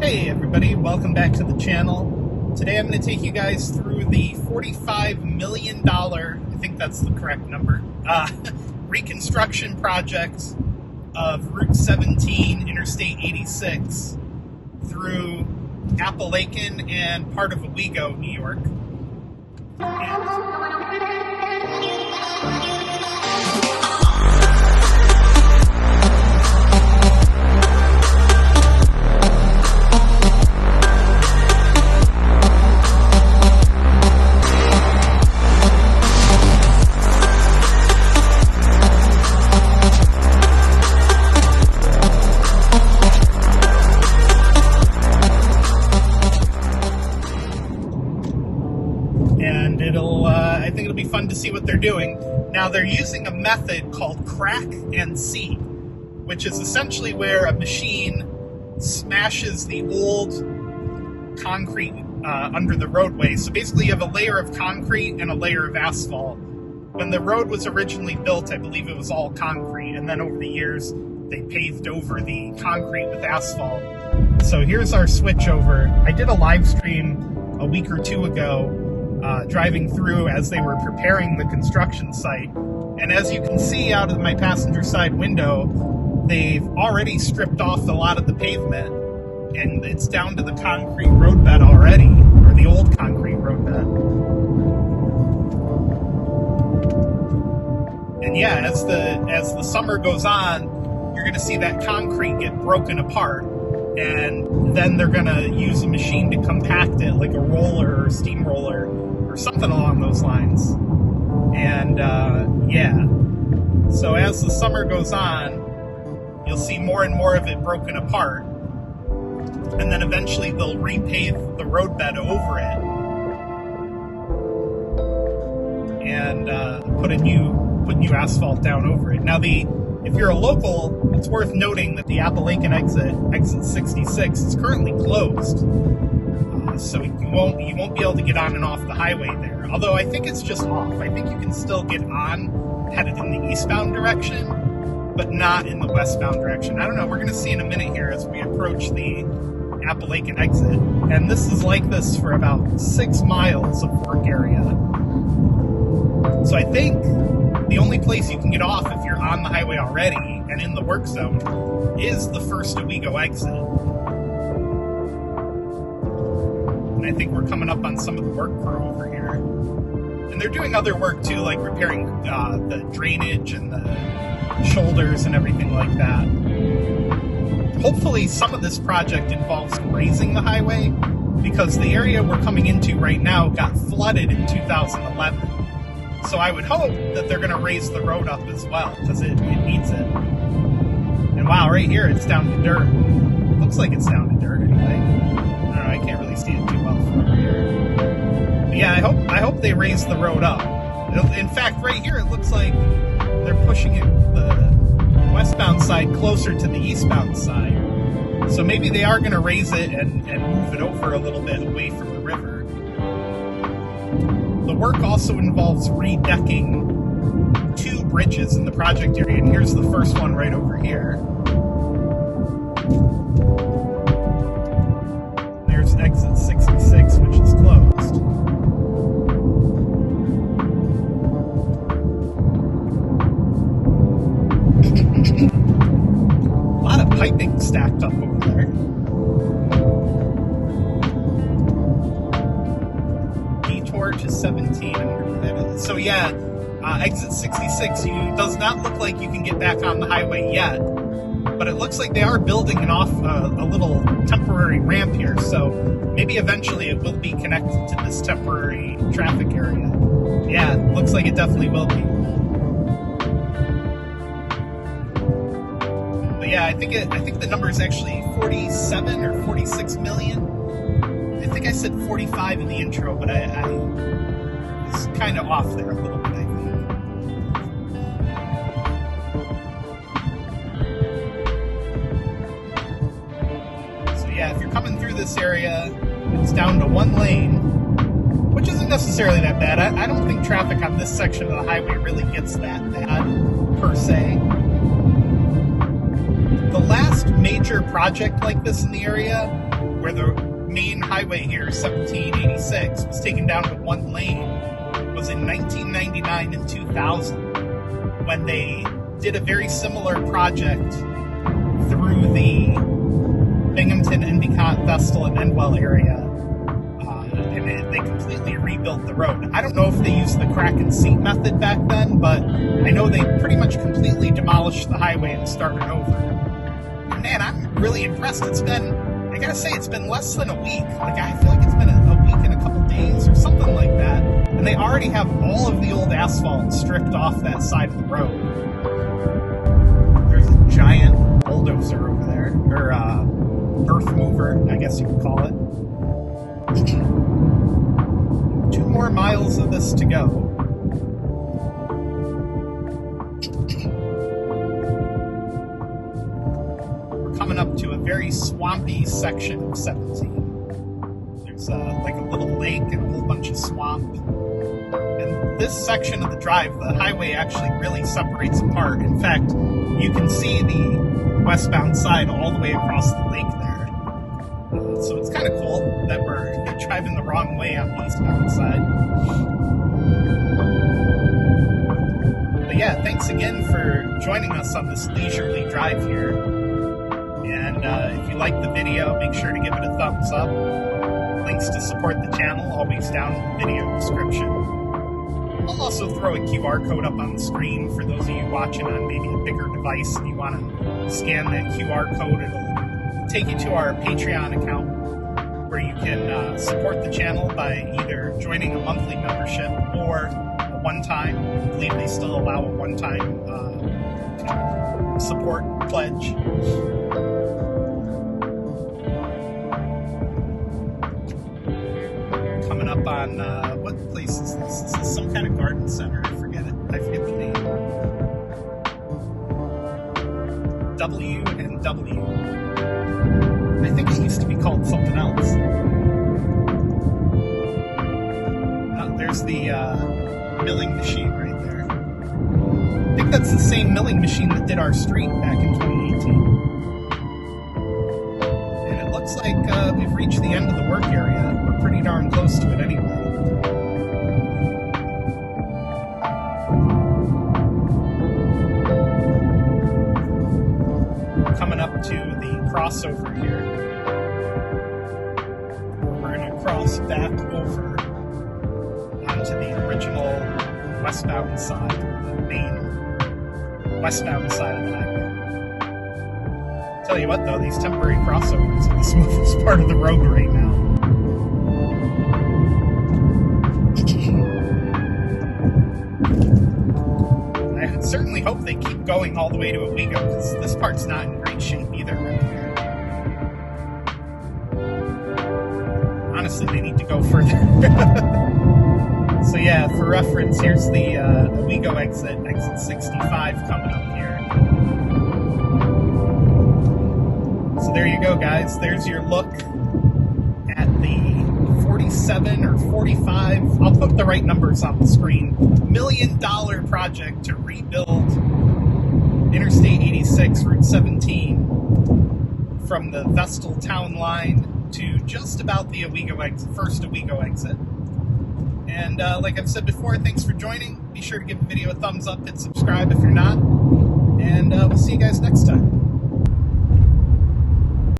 Hey everybody, welcome back to the channel. Today I'm going to take you guys through the $45 million, I think that's the correct number, reconstruction project of Route 17, Interstate 86, through Appalachian and part of Owego, New York. And I think it'll be fun to see what they're doing. Now, they're using a method called crack and seed, which is essentially where a machine smashes the old concrete under the roadway. So basically you have a layer of concrete and a layer of asphalt. When the road was originally built, I believe it was all concrete, and then over the years they paved over the concrete with asphalt. So here's our switch over. I did a live stream a week or two ago driving through as they were preparing the construction site. And as you can see out of my passenger side window, they've already stripped off a lot of the pavement, and it's down to the concrete roadbed already, or the old concrete roadbed. And yeah, as the summer goes on, you're going to see that concrete get broken apart, and then they're going to use a machine to compact it, like a roller or steamroller or something along those lines. And yeah, so as the summer goes on, you'll see more and more of it broken apart, and then eventually they'll repave the roadbed over it and put new asphalt down over it. Now, if you're a local, it's worth noting that the Appalachian exit 66, is currently closed. So you won't be able to get on and off the highway there. Although I think it's just off. I think you can still get on, headed in the eastbound direction, but not in the westbound direction. I don't know. We're going to see in a minute here as we approach the Appalachian exit. And this is like this for about 6 miles of work area. So I think the only place you can get off if you're on the highway already and in the work zone is the first Owego exit. And I think we're coming up on some of the work crew over here. And they're doing other work too, like repairing the drainage and the shoulders and everything like that. Hopefully some of this project involves raising the highway, because the area we're coming into right now got flooded in 2011. So I would hope that they're going to raise the road up as well, because it needs it. And wow, right here it's down to dirt. Looks like it's down to dirt anyway. I don't know, I can't really see it too well from over here. But yeah, I hope they raise the road up. In fact, right here it looks like they're pushing it, the westbound side, closer to the eastbound side. So maybe they are going to raise it and move it over a little bit away from the river. The work also involves redecking 2 bridges in the project area, and here's the first one right over here. There's exit 66, which is closed. A lot of piping stacked up over there. Detour to 17, I wonder what that is. So yeah, exit 66, does not look like you can get back on the highway yet, but it looks like they are building a little temporary ramp here, so maybe eventually it will be connected to this temporary traffic area. Yeah, looks like it definitely will be. But yeah, I think the number is actually 47 or 46 million. I think I said 45 in the intro, but I was kind of off there a little bit, I think. So yeah, if you're coming through this area, it's down to 1 lane, which isn't necessarily that bad. I don't think traffic on this section of the highway really gets that bad, per se. The last major project like this in the area where the main highway here, 1786, was taken down to one lane, was in 1999 and 2000, when they did a very similar project through the Binghamton, Endicott, Vestal, and Endwell area. They completely rebuilt the road. I don't know if they used the crack and seat method back then, but I know they pretty much completely demolished the highway and started over. And man, I'm really impressed. It's been, I gotta say, it's been less than a week. Like, I feel like it's been a week and a couple days or something like that. And they already have all of the old asphalt stripped off that side of the road. There's a giant bulldozer over there, or earth mover, I guess you could call it. 2 more miles of this to go. We're coming up to a very swampy section of 17. There's like a little lake and a whole bunch of swamp. And this section of the drive, the highway actually really separates apart. In fact, you can see the westbound side all the way across the lake there. So it's kind of cool that we're driving the wrong way on the eastbound side. But yeah, thanks again for joining us on this leisurely drive here. And if you like the video, make sure to give it a thumbs up. Links to support the channel always down in the video description. I'll also throw a QR code up on the screen for those of you watching on maybe a bigger device and you want to scan that QR code. It'll take you to our Patreon account, where you can support the channel by either joining a monthly membership or a one-time. I believe they still allow a one-time support pledge. Coming up on, what place is this? This is some kind of garden center. I forget it. I forget the name. W&W. I think it used to be called something else. There's the milling machine right there. I think that's the same milling machine that did our street back in 2018. And it looks like we've reached the end of the work area. We're pretty darn close to it anyway. Coming up to the crossover here. We're going to cross back over onto the original westbound side, the main westbound side of the highway. Tell you what though, these temporary crossovers are the smoothest part of the road right now. I certainly hope they keep going all the way to Owego, because this part's not in great shape either right here. Honestly, they need to go further. So yeah, for reference, here's the Owego exit 65 coming up here. So there you go, guys. There's your look at the 47 or 45, I'll put the right numbers on the screen, $1 million project to rebuild Interstate 86, Route 17, from the Vestal Town Line to just about the Owego first Owego exit. And like I've said before, thanks for joining. Be sure to give the video a thumbs up, hit subscribe if you're not. And we'll see you guys next time.